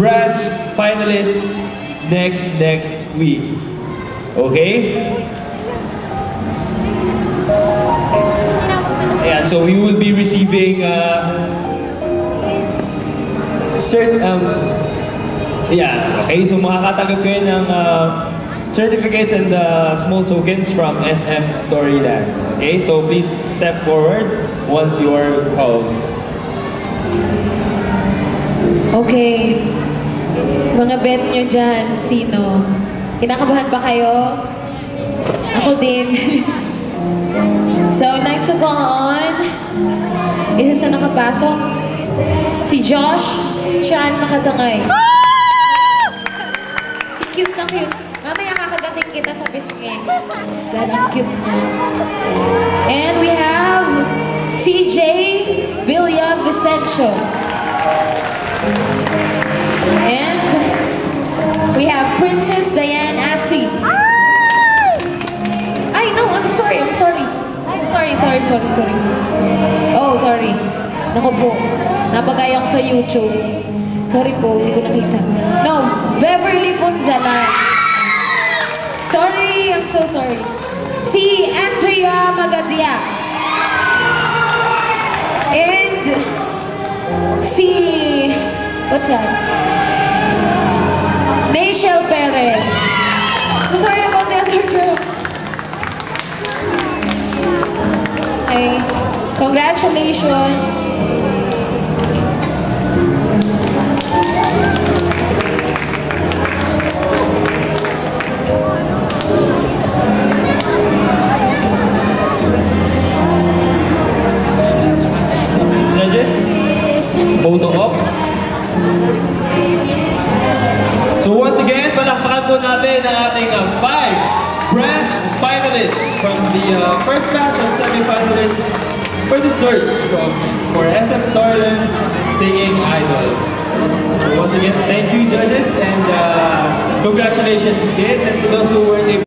branch finalists next week. Okay? Ayan, so we will be receiving okay, so makakatanggap kayo ng certificates and small tokens from SM Storyland. Okay, so please step forward once you are called. Okay, mga bet nyo dyan, sino? Kinakabahan ba kayo? Ako din. So, I'd like to call on, isa sa nakapasok, si Josh Sean Makatangay. Si cute na cute. Mamaya kakagating kita sa pisngi. Dahil ang cute niya. And we have CJ Villa Vicencio. And we have Princess Diane Asi. Ay, no, I'm sorry. Sorry. Oh, sorry. Naku po, napagaya ko sa YouTube. Sorry po, hindi ko nakita. No, Beverly Punzalan. Sorry, I'm so sorry. Si Andrea Magadia. And si, what's that? Nayshel Perez. I'm sorry about the other girl. Okay, congratulations. Judges, photo ops. So once again, palakpakan po natin ang ating 5 branch finalists from the first batch of semi-finalists for the search for SM Storyland Singing Idol. So once again, thank you judges and congratulations kids, and to those who weren't able